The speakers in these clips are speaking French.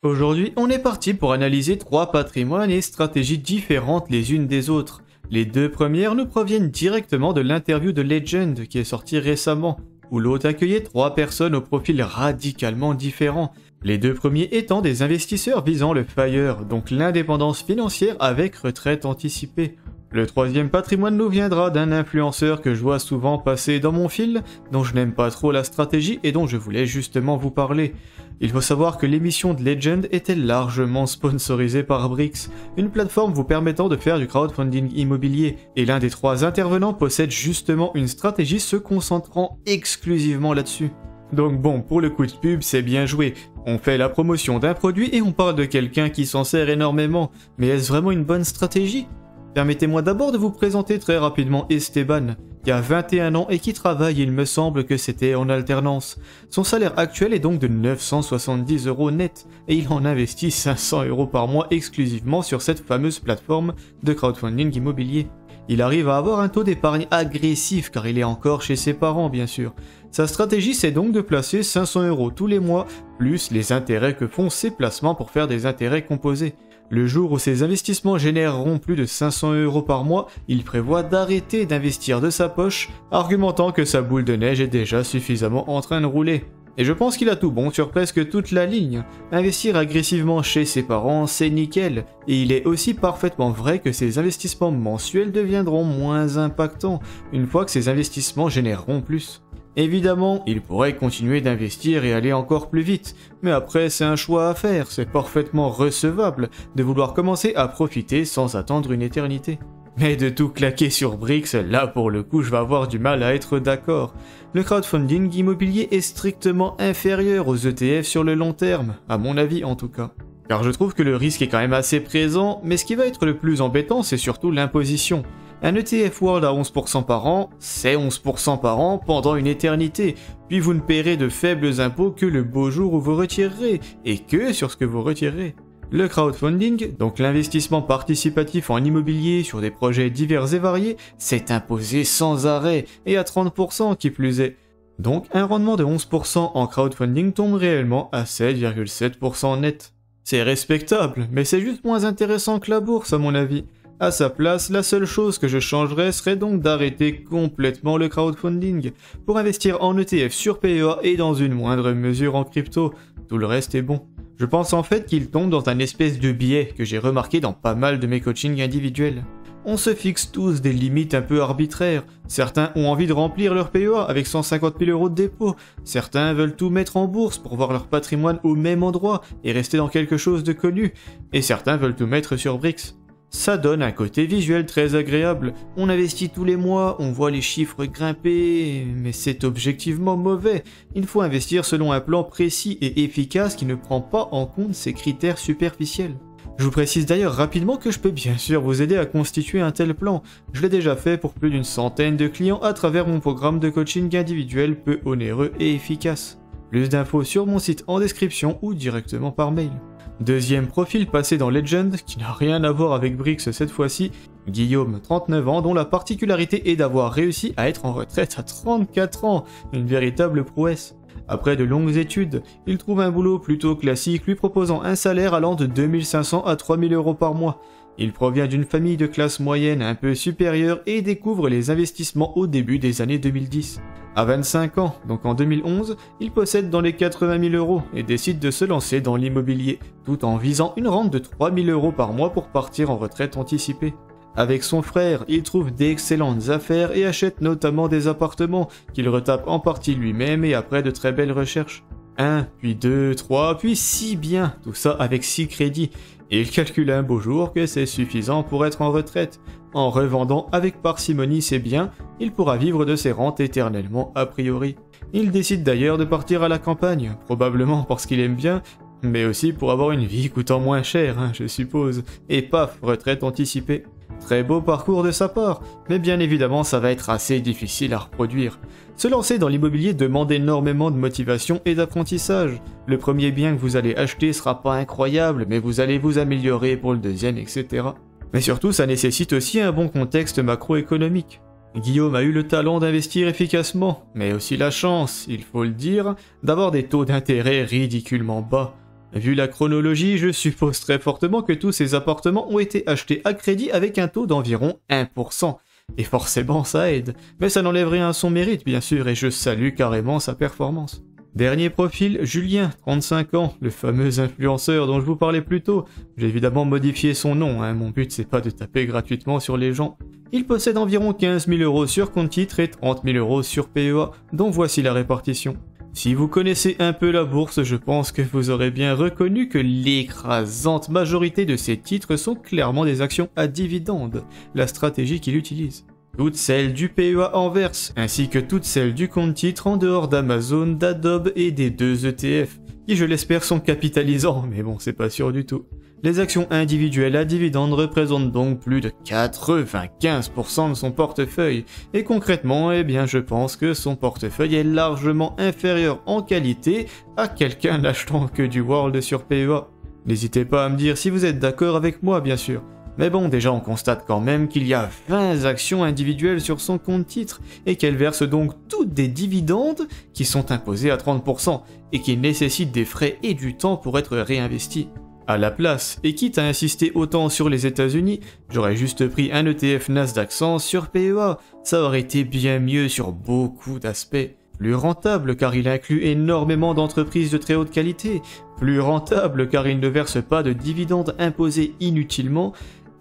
Aujourd'hui, on est parti pour analyser 3 patrimoines et stratégies différentes les unes des autres. Les 2 premières nous proviennent directement de l'interview de Legend qui est sortie récemment, où l'hôte accueillait 3 personnes au profil radicalement différent. Les 2 premiers étant des investisseurs visant le FIRE, donc l'indépendance financière avec retraite anticipée. Le 3e patrimoine nous viendra d'un influenceur que je vois souvent passer dans mon fil, dont je n'aime pas trop la stratégie et dont je voulais justement vous parler. Il faut savoir que l'émission de Legend était largement sponsorisée par Brix, une plateforme vous permettant de faire du crowdfunding immobilier, et l'un des 3 intervenants possède justement une stratégie se concentrant exclusivement là-dessus. Donc bon, pour le coup de pub, c'est bien joué. On fait la promotion d'un produit et on parle de quelqu'un qui s'en sert énormément, mais est-ce vraiment une bonne stratégie ? Permettez-moi d'abord de vous présenter très rapidement Esteban, qui a 21 ans et qui travaille, il me semble que c'était en alternance. Son salaire actuel est donc de 970 € net, et il en investit 500 € par mois exclusivement sur cette fameuse plateforme de crowdfunding immobilier. Il arrive à avoir un taux d'épargne agressif car il est encore chez ses parents bien sûr. Sa stratégie c'est donc de placer 500 € tous les mois, plus les intérêts que font ses placements pour faire des intérêts composés. Le jour où ses investissements généreront plus de 500 € par mois, il prévoit d'arrêter d'investir de sa poche, argumentant que sa boule de neige est déjà suffisamment en train de rouler. Et je pense qu'il a tout bon sur presque toute la ligne. Investir agressivement chez ses parents, c'est nickel. Et il est aussi parfaitement vrai que ses investissements mensuels deviendront moins impactants, une fois que ses investissements généreront plus. Évidemment, il pourrait continuer d'investir et aller encore plus vite, mais après c'est un choix à faire, c'est parfaitement recevable de vouloir commencer à profiter sans attendre une éternité. Mais de tout claquer sur Brix, là pour le coup je vais avoir du mal à être d'accord. Le crowdfunding immobilier est strictement inférieur aux ETF sur le long terme, à mon avis en tout cas. Car je trouve que le risque est quand même assez présent, mais ce qui va être le plus embêtant c'est surtout l'imposition. Un ETF World à 11% par an, c'est 11% par an pendant une éternité, puis vous ne paierez de faibles impôts que le beau jour où vous retirerez, et que sur ce que vous retirerez. Le crowdfunding, donc l'investissement participatif en immobilier sur des projets divers et variés, c'est imposé sans arrêt, et à 30% qui plus est. Donc un rendement de 11% en crowdfunding tombe réellement à 7,7% net. C'est respectable, mais c'est juste moins intéressant que la bourse à mon avis. À sa place, la seule chose que je changerais serait donc d'arrêter complètement le crowdfunding pour investir en ETF sur PEA et dans une moindre mesure en crypto. Tout le reste est bon. Je pense en fait qu'il tombe dans un espèce de biais que j'ai remarqué dans pas mal de mes coachings individuels. On se fixe tous des limites un peu arbitraires. Certains ont envie de remplir leur PEA avec 150 000 € de dépôt. Certains veulent tout mettre en bourse pour voir leur patrimoine au même endroit et rester dans quelque chose de connu. Et certains veulent tout mettre sur Brix. Ça donne un côté visuel très agréable. On investit tous les mois, on voit les chiffres grimper, mais c'est objectivement mauvais. Il faut investir selon un plan précis et efficace qui ne prend pas en compte ces critères superficiels. Je vous précise d'ailleurs rapidement que je peux bien sûr vous aider à constituer un tel plan. Je l'ai déjà fait pour plus d'une centaine de clients à travers mon programme de coaching individuel peu onéreux et efficace. Plus d'infos sur mon site en description ou directement par mail. Deuxième profil passé dans Legend, qui n'a rien à voir avec Brix cette fois-ci, Guillaume, 39 ans, dont la particularité est d'avoir réussi à être en retraite à 34 ans, une véritable prouesse. Après de longues études, il trouve un boulot plutôt classique lui proposant un salaire allant de 2500 à 3000 € par mois. Il provient d'une famille de classe moyenne un peu supérieure et découvre les investissements au début des années 2010. À 25 ans, donc en 2011, il possède dans les 80 000 € et décide de se lancer dans l'immobilier, tout en visant une rente de 3 000 € par mois pour partir en retraite anticipée. Avec son frère, il trouve d'excellentes affaires et achète notamment des appartements qu'il retape en partie lui-même et après de très belles recherches. 1, puis 2, 3, puis 6 biens, tout ça avec 6 crédits. Et il calcule un beau jour que c'est suffisant pour être en retraite. En revendant avec parcimonie ses biens, il pourra vivre de ses rentes éternellement a priori. Il décide d'ailleurs de partir à la campagne, probablement parce qu'il aime bien, mais aussi pour avoir une vie coûtant moins cher, je suppose. Et paf, retraite anticipée. Très beau parcours de sa part, mais bien évidemment ça va être assez difficile à reproduire. Se lancer dans l'immobilier demande énormément de motivation et d'apprentissage. Le premier bien que vous allez acheter sera pas incroyable, mais vous allez vous améliorer pour le deuxième, etc. Mais surtout ça nécessite aussi un bon contexte macroéconomique. Guillaume a eu le talent d'investir efficacement, mais aussi la chance, il faut le dire, d'avoir des taux d'intérêt ridiculement bas. Vu la chronologie, je suppose très fortement que tous ces appartements ont été achetés à crédit avec un taux d'environ 1%. Et forcément ça aide, mais ça n'enlève rien à son mérite bien sûr, et je salue carrément sa performance. Dernier profil, Julien, 35 ans, le fameux influenceur dont je vous parlais plus tôt. J'ai évidemment modifié son nom, mon but c'est pas de taper gratuitement sur les gens. Il possède environ 15 000 € sur compte titre et 30 000 € sur PEA, dont voici la répartition. Si vous connaissez un peu la bourse, je pense que vous aurez bien reconnu que l'écrasante majorité de ces titres sont clairement des actions à dividendes, la stratégie qu'il utilise. Toutes celles du PEA en verse, ainsi que toutes celles du compte titre en dehors d'Amazon, d'Adobe et des 2 ETF, qui je l'espère sont capitalisants, mais bon c'est pas sûr du tout. Les actions individuelles à dividendes représentent donc plus de 95% de son portefeuille, et concrètement, eh bien je pense que son portefeuille est largement inférieur en qualité à quelqu'un n'achetant que du World sur PEA. N'hésitez pas à me dire si vous êtes d'accord avec moi bien sûr. Mais bon, déjà on constate quand même qu'il y a 20 actions individuelles sur son compte titre et qu'elle verse donc toutes des dividendes qui sont imposés à 30% et qui nécessitent des frais et du temps pour être réinvestis. À la place, et quitte à insister autant sur les États-Unis, j'aurais juste pris un ETF Nasdaq 100 sur PEA, ça aurait été bien mieux sur beaucoup d'aspects. Plus rentable car il inclut énormément d'entreprises de très haute qualité, plus rentable car il ne verse pas de dividendes imposés inutilement,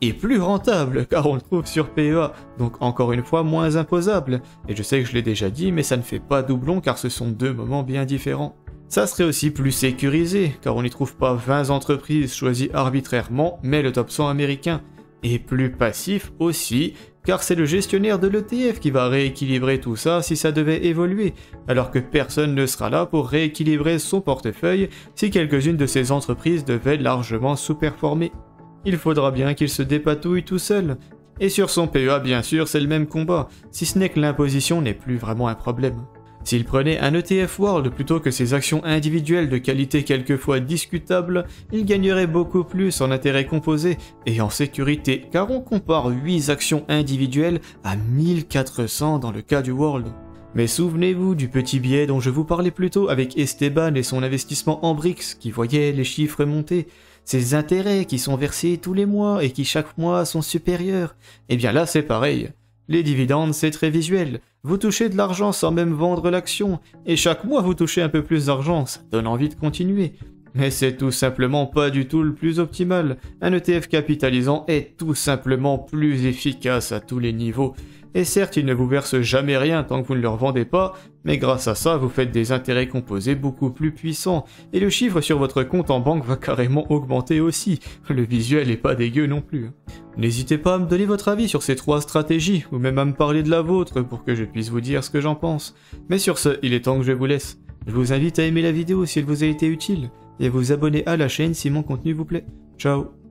et plus rentable car on le trouve sur PEA, donc encore une fois moins imposable. Et je sais que je l'ai déjà dit, mais ça ne fait pas doublon car ce sont deux moments bien différents. Ça serait aussi plus sécurisé, car on n'y trouve pas 20 entreprises choisies arbitrairement, mais le top 100 américain. Et plus passif aussi, car c'est le gestionnaire de l'ETF qui va rééquilibrer tout ça si ça devait évoluer, alors que personne ne sera là pour rééquilibrer son portefeuille si quelques-unes de ces entreprises devaient largement sous-performer. Il faudra bien qu'il se dépatouille tout seul. Et sur son PEA, bien sûr, c'est le même combat, si ce n'est que l'imposition n'est plus vraiment un problème. S'il prenait un ETF World plutôt que ses actions individuelles de qualité quelquefois discutable, il gagnerait beaucoup plus en intérêt composé et en sécurité, car on compare 8 actions individuelles à 1400 dans le cas du World. Mais souvenez-vous du petit biais dont je vous parlais plus tôt avec Esteban et son investissement en BRICS qui voyait les chiffres monter, ces intérêts qui sont versés tous les mois et qui chaque mois sont supérieurs. Eh bien là c'est pareil. Les dividendes, c'est très visuel. Vous touchez de l'argent sans même vendre l'action, et chaque mois vous touchez un peu plus d'argent, ça donne envie de continuer. Mais c'est tout simplement pas du tout le plus optimal. Un ETF capitalisant est tout simplement plus efficace à tous les niveaux. Et certes, il ne vous verse jamais rien tant que vous ne le revendez pas, mais grâce à ça, vous faites des intérêts composés beaucoup plus puissants, et le chiffre sur votre compte en banque va carrément augmenter aussi. Le visuel est pas dégueu non plus. N'hésitez pas à me donner votre avis sur ces 3 stratégies, ou même à me parler de la vôtre pour que je puisse vous dire ce que j'en pense. Mais sur ce, il est temps que je vous laisse. Je vous invite à aimer la vidéo si elle vous a été utile, et à vous abonner à la chaîne si mon contenu vous plaît. Ciao.